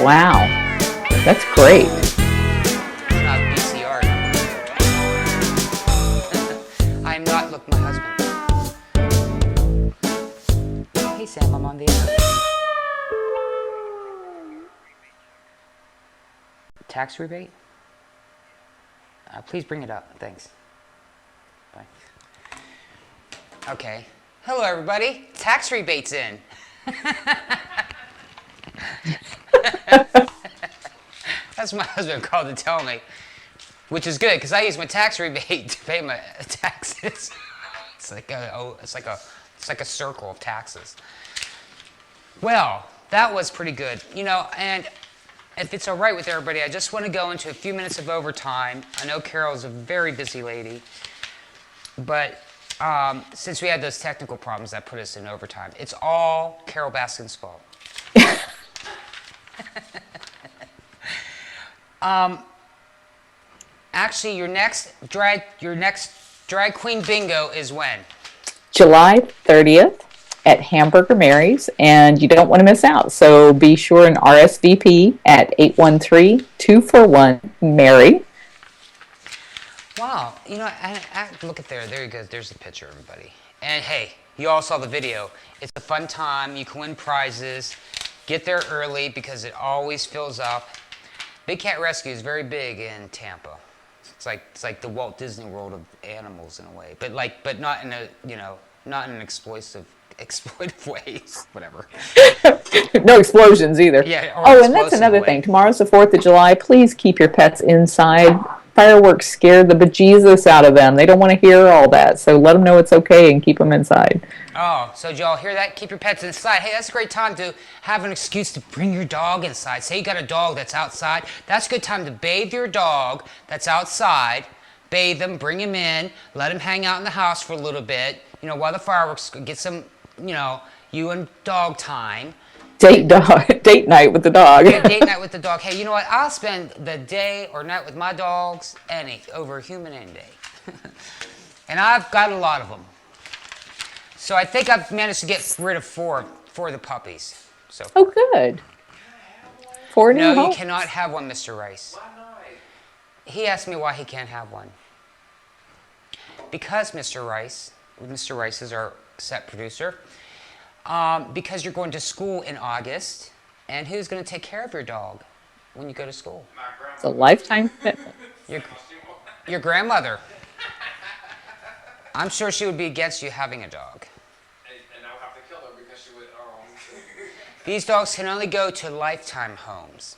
Wow. That's great. It's not BCR number. I'm not, look, my husband. Hey Sam, I'm on the air. Tax rebate? Please bring it up. Thanks. Bye. Okay. Hello, everybody. Tax rebates in. That's what my husband called to tell me, which is good because I use my tax rebate to pay my taxes. It's like a circle of taxes. Well, that was pretty good, and if it's all right with everybody, I just want to go into a few minutes of overtime. I know Carole's a very busy lady, but since we had those technical problems that put us in overtime, it's all Carole Baskin's fault. Actually, your next drag queen bingo is when? July 30th at Hamburger Mary's, and you don't want to miss out. So be sure and RSVP at 813-241-MARY. Wow, look at there you go, there's the picture, everybody. And hey, you all saw the video. It's a fun time, you can win prizes. Get there early because it always fills up. Big Cat Rescue is very big in Tampa. It's like the Walt Disney World of animals in a way, but not in not in an exploitive ways, whatever. No explosions either. Yeah. Oh, and that's another thing. Tomorrow's the 4th of July. Please keep your pets inside. Fireworks scare the bejesus out of them. They don't want to hear all that, so let them know it's okay and keep them inside. Oh, so did y'all hear that? Keep your pets inside. Hey, that's a great time to have an excuse to bring your dog inside. Say you got a dog that's outside. That's a good time to bathe your dog that's outside. Bathe him, bring him in, let him hang out in the house for a little bit, while the fireworks, get some, you and dog time. Date night with the dog. Yeah, date night with the dog. Hey, you know what? I'll spend the day or night with my dogs over a human any day. And I've got a lot of them. So I think I've managed to get rid of four of the puppies. So Oh, good. 4 new No, homes? you cannot have one, Mr. Rice. Why not? He asked me why he can't have one. Because Mr. Rice is our set producer, because you're going to school in August, and who's going to take care of your dog when you go to school? My grandma. It's a lifetime commitment. Your grandmother. I'm sure she would be against you having a dog. And I'll have to kill her because she would. These dogs can only go to lifetime homes.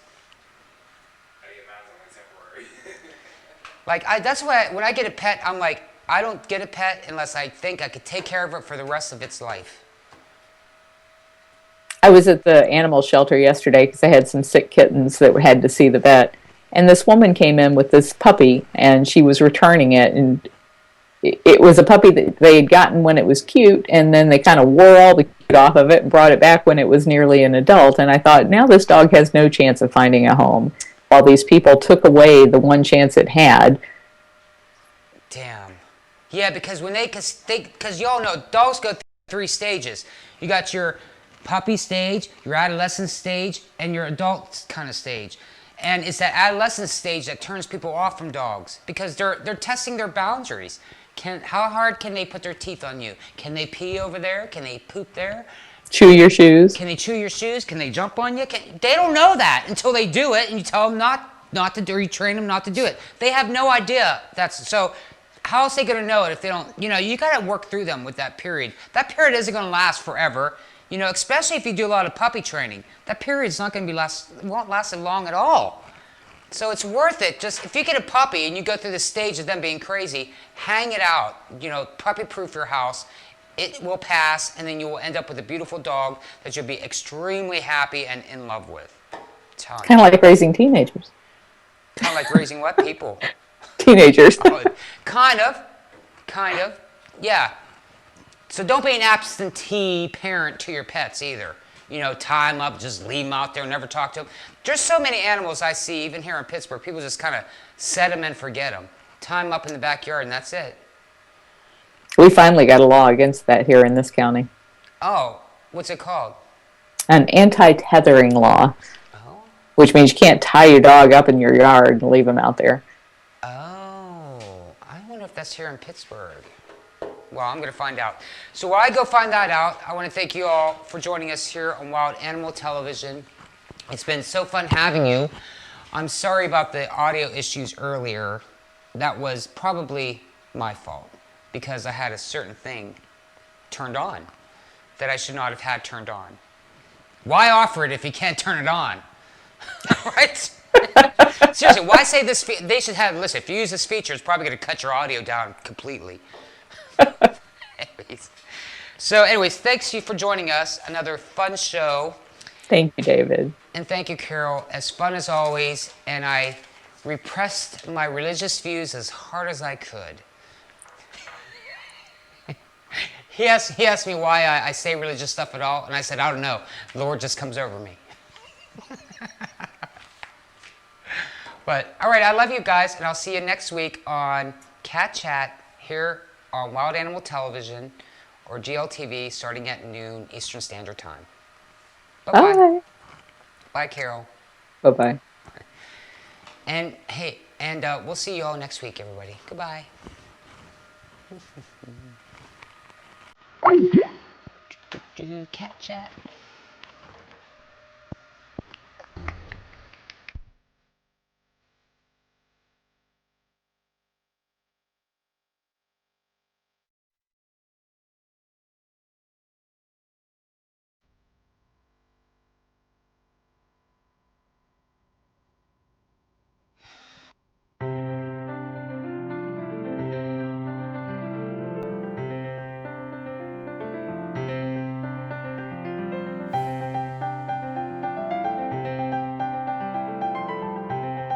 That's why when I get a pet, I'm like, I don't get a pet unless I think I could take care of it for the rest of its life. I was at the animal shelter yesterday because I had some sick kittens that had to see the vet. And this woman came in with this puppy, and she was returning it. And it was a puppy that they had gotten when it was cute, and then they kind of wore all the cute off of it and brought it back when it was nearly an adult. And I thought, now this dog has no chance of finding a home, while these people took away the one chance it had. Damn. Yeah, because because y'all know dogs go through 3 stages. You got your puppy stage, your adolescent stage, and your adult kind of stage. And it's that adolescent stage that turns people off from dogs because they're testing their boundaries. How hard can they put their teeth on you? Can they pee over there? Can they poop there? Chew your shoes. Can they chew your shoes? Can they jump on you? They don't know that until they do it, and you tell them not to do, or you train them not to do it. They have no idea. So how else are they going to know it if they don't? You got to work through them with that period. That period isn't going to last forever. Especially if you do a lot of puppy training. That period's not going to won't last long at all. So it's worth it. Just if you get a puppy and you go through the stage of them being crazy, hang it out. Puppy-proof your house. It will pass, and then you will end up with a beautiful dog that you'll be extremely happy and in love with. Kind of like raising teenagers. Kind of like raising what? People. Teenagers. Kind of. Yeah. So don't be an absentee parent to your pets either. Tie them up, just leave them out there, never talk to them. There's so many animals I see, even here in Pittsburgh, people just kind of set them and forget them. Tie them up in the backyard, and that's it. We finally got a law against that here in this county. Oh, what's it called? An anti-tethering law. Oh. which means you can't tie your dog up in your yard and leave him out there. Oh, I wonder if that's here in Pittsburgh. Well, I'm going to find out. So while I go find that out, I want to thank you all for joining us here on Wild Animal Television. It's been so fun having you. I'm sorry about the audio issues earlier. That was probably my fault because I had a certain thing turned on that I should not have had turned on. Why offer it if you can't turn it on? Right? Seriously, why say this? They should have, listen, if you use this feature, it's probably going to cut your audio down completely. Anyways, thanks you for joining us. Another fun show. Thank you, David. And thank you, Carole. As fun as always. And I repressed my religious views as hard as I could. He asked me why I say religious stuff at all. And I said, I don't know. The Lord just comes over me. But, all right, I love you guys. And I'll see you next week on Cat Chat here on Wild Animal Television or GLTV starting at noon Eastern Standard Time. Bye-bye. Bye. Bye, Carole. Bye-bye. And, hey, we'll see you all next week, everybody. Goodbye. Cat Chat.